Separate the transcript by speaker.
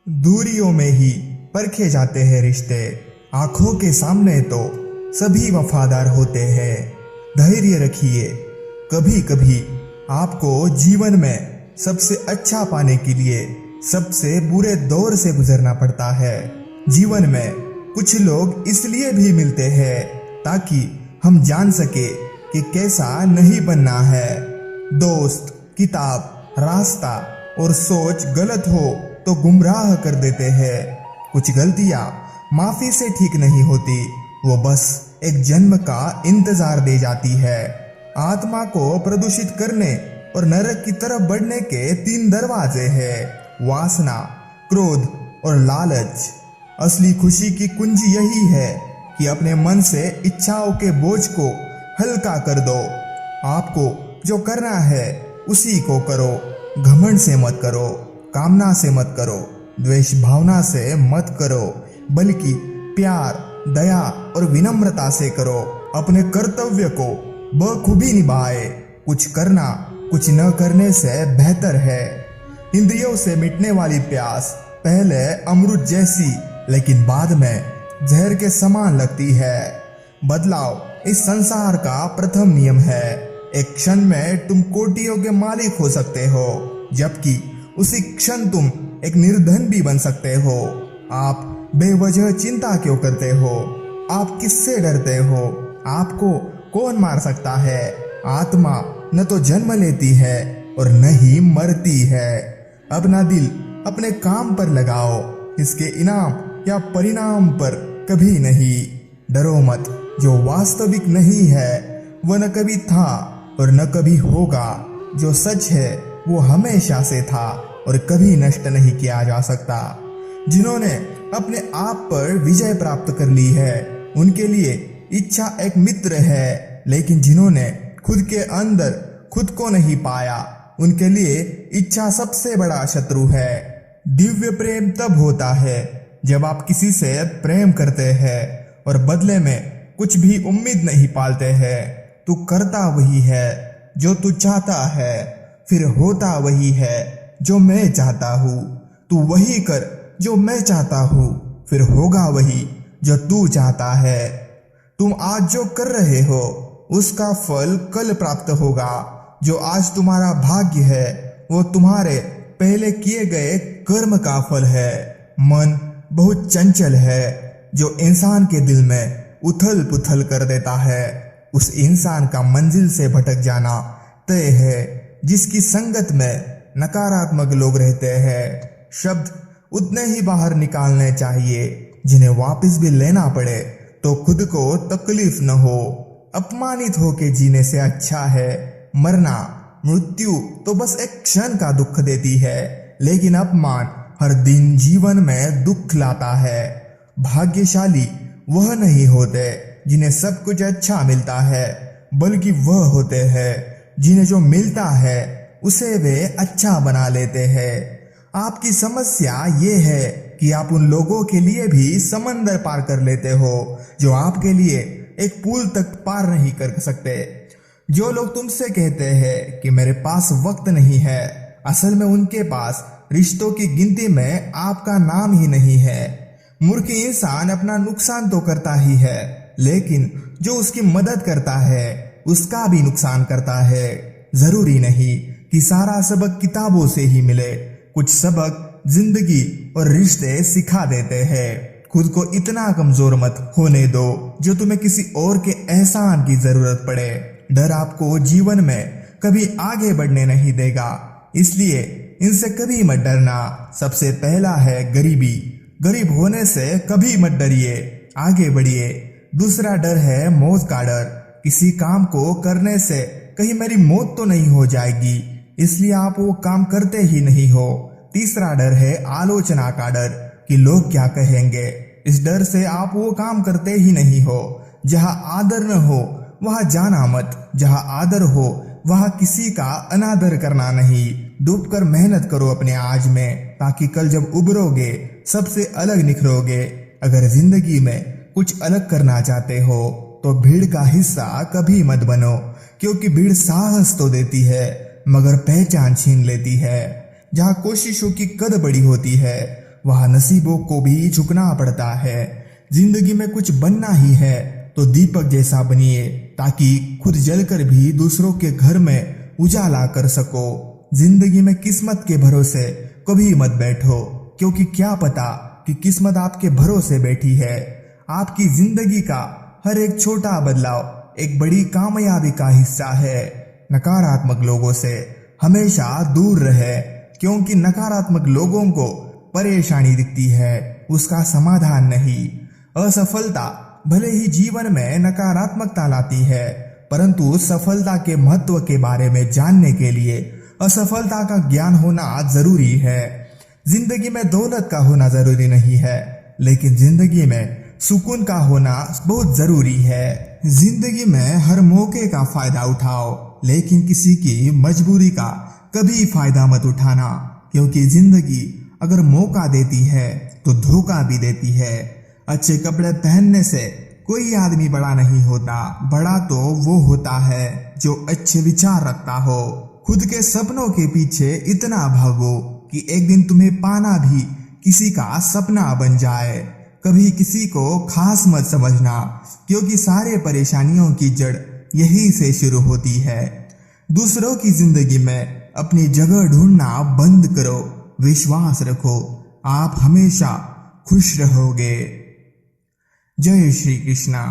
Speaker 1: दूरियों में ही परखे जाते हैं रिश्ते। आंखों के सामने तो सभी वफादार होते हैं। धैर्य रखिए, कभी कभी आपको जीवन में सबसे अच्छा पाने के लिए सबसे बुरे दौर से गुजरना पड़ता है। जीवन में कुछ लोग इसलिए भी मिलते हैं ताकि हम जान सके कि कैसा नहीं बनना है। दोस्त, किताब, रास्ता और सोच गलत हो तो गुमराह कर देते हैं। कुछ गलतियां माफी से ठीक नहीं होती, वो बस एक जन्म का इंतजार दे जाती है। आत्मा को प्रदूषित करने और नरक की तरफ बढ़ने के 3 दरवाजे हैं: वासना, क्रोध और लालच। असली खुशी की कुंजी यही है कि अपने मन से इच्छाओं के बोझ को हल्का कर दो। आपको जो करना है उसी को करो। घमंड से मत करो, कामना से मत करो, द्वेष भावना से मत करो, बल्कि प्यार, दया और विनम्रता से करो। अपने कर्तव्य को बखूबी निभाए। कुछ करना कुछ न करने से बेहतर है। इंद्रियों से मिटने वाली प्यास पहले अमृत जैसी, लेकिन बाद में जहर के समान लगती है। बदलाव इस संसार का प्रथम नियम है। एक क्षण में तुम कोटियों के मालिक हो सकते हो, जबकि उसी क्षण तुम एक निर्धन भी बन सकते हो। आप बेवजह चिंता क्यों करते हो? आप किससे डरते हो? आपको कौन मार सकता है? आत्मा न तो जन्म लेती है और न ही मरती है। अपना दिल अपने काम पर लगाओ, इसके इनाम या परिणाम पर कभी नहीं। डरो मत, जो वास्तविक नहीं है वह न कभी था और न कभी होगा। जो सच है वो हमेशा से था और कभी नष्ट नहीं किया जा सकता। जिन्होंने अपने आप पर विजय प्राप्त कर ली है उनके लिए इच्छा एक मित्र है, लेकिन जिन्होंने खुद के अंदर खुद को नहीं पाया उनके लिए इच्छा सबसे बड़ा शत्रु है। दिव्य प्रेम तब होता है जब आप किसी से प्रेम करते हैं और बदले में कुछ भी उम्मीद नहीं पालते हैं। तू करता वही है जो तू चाहता है, फिर होता वही है जो मैं चाहता हूँ। तू वही कर जो मैं चाहता हूँ, फिर होगा वही जो तू चाहता है। तुम आज जो कर रहे हो उसका फल कल प्राप्त होगा। जो आज तुम्हारा भाग्य है वो तुम्हारे पहले किए गए कर्म का फल है। मन बहुत चंचल है, जो इंसान के दिल में उथल पुथल कर देता है। उस इंसान का मंजिल से भटक जाना तय है। जिसकी संगत में नकारात्मक लोग रहते हैं, शब्द उतने ही बाहर निकालने चाहिए जिन्हें वापस भी लेना पड़े तो खुद को तकलीफ न हो। अपमानित होके जीने से अच्छा है मरना। मृत्यु तो बस एक क्षण का दुख देती है, लेकिन अपमान हर दिन जीवन में दुख लाता है। भाग्यशाली वह नहीं होते जिन्हें सब कुछ अच्छा मिलता है, बल्कि वह होते हैं जिन्हें जो मिलता है उसे वे अच्छा बना लेते हैं। आपकी समस्या ये है कि आप उन लोगों के लिए भी समंदर पार कर लेते हो जो आपके लिए एक पुल तक पार नहीं कर सकते। जो लोग तुमसे कहते हैं कि मेरे पास वक्त नहीं है, असल में उनके पास रिश्तों की गिनती में आपका नाम ही नहीं है। मूर्ख इंसान अपना नुकसान तो करता ही है, लेकिन जो उसकी मदद करता है उसका भी नुकसान करता है। जरूरी नहीं कि सारा सबक किताबों से ही मिले, कुछ सबक जिंदगी और रिश्ते सिखा देते हैं। खुद को इतना कमजोर मत होने दो जो तुम्हें किसी और के एहसान की जरूरत पड़े। डर आपको जीवन में कभी आगे बढ़ने नहीं देगा, इसलिए इनसे कभी मत डरना। सबसे पहला है गरीबी। गरीब होने से कभी मत डरिए, आगे बढ़िए। दूसरा डर है मौत का डर। किसी काम को करने से कहीं मेरी मौत तो नहीं हो जाएगी, इसलिए आप वो काम करते ही नहीं हो। तीसरा डर है आलोचना का डर कि लोग क्या कहेंगे। इस डर से आप वो काम करते ही नहीं हो। जहाँ आदर न हो वहाँ जाना मत, जहाँ आदर हो वहाँ किसी का अनादर करना नहीं। डूबकर मेहनत करो अपने आज में, ताकि कल जब उभरोगे सबसे अलग निखरोगे। अगर जिंदगी में कुछ अलग करना चाहते हो तो भीड़ का हिस्सा कभी मत बनो, क्योंकि भीड़ साहस तो देती है मगर पहचान छीन लेती है। जहाँ कोशिशों की कद बड़ी होती है वह नसीबों को भी झुकना पड़ता है। जिंदगी में कुछ बनना ही है तो दीपक जैसा बनिए, ताकि खुद जलकर भी दूसरों के घर में उजाला कर सको। जिंदगी में किस्मत के भरोसे कभी मत बैठो, क्योंकि क्या पता कि किस्मत आपके भरोसे बैठी है। आपकी जिंदगी का हर एक छोटा बदलाव एक बड़ी कामयाबी का हिस्सा है। नकारात्मक लोगों से हमेशा दूर रहे, क्योंकि नकारात्मक लोगों को परेशानी दिखती है, उसका समाधान नहीं। असफलता भले ही जीवन में नकारात्मकता लाती है, परंतु सफलता के महत्व के बारे में जानने के लिए असफलता का ज्ञान होना जरूरी है। जिंदगी में दौलत का होना जरूरी नहीं है, लेकिन जिंदगी में सुकून का होना बहुत जरूरी है। जिंदगी में हर मौके का फायदा उठाओ, लेकिन किसी की मजबूरी का कभी फायदा मत उठाना, क्योंकि जिंदगी अगर मौका देती है तो धोखा भी देती है। अच्छे कपड़े पहनने से कोई आदमी बड़ा नहीं होता, बड़ा तो वो होता है जो अच्छे विचार रखता हो। खुद के सपनों के पीछे इतना भागो कि एक दिन तुम्हें पाना भी किसी का सपना बन जाए। कभी किसी को खास मत समझना, क्योंकि सारे परेशानियों की जड़ यही से शुरू होती है। दूसरों की जिंदगी में अपनी जगह ढूंढना बंद करो, विश्वास रखो, आप हमेशा खुश रहोगे। जय श्री कृष्णा।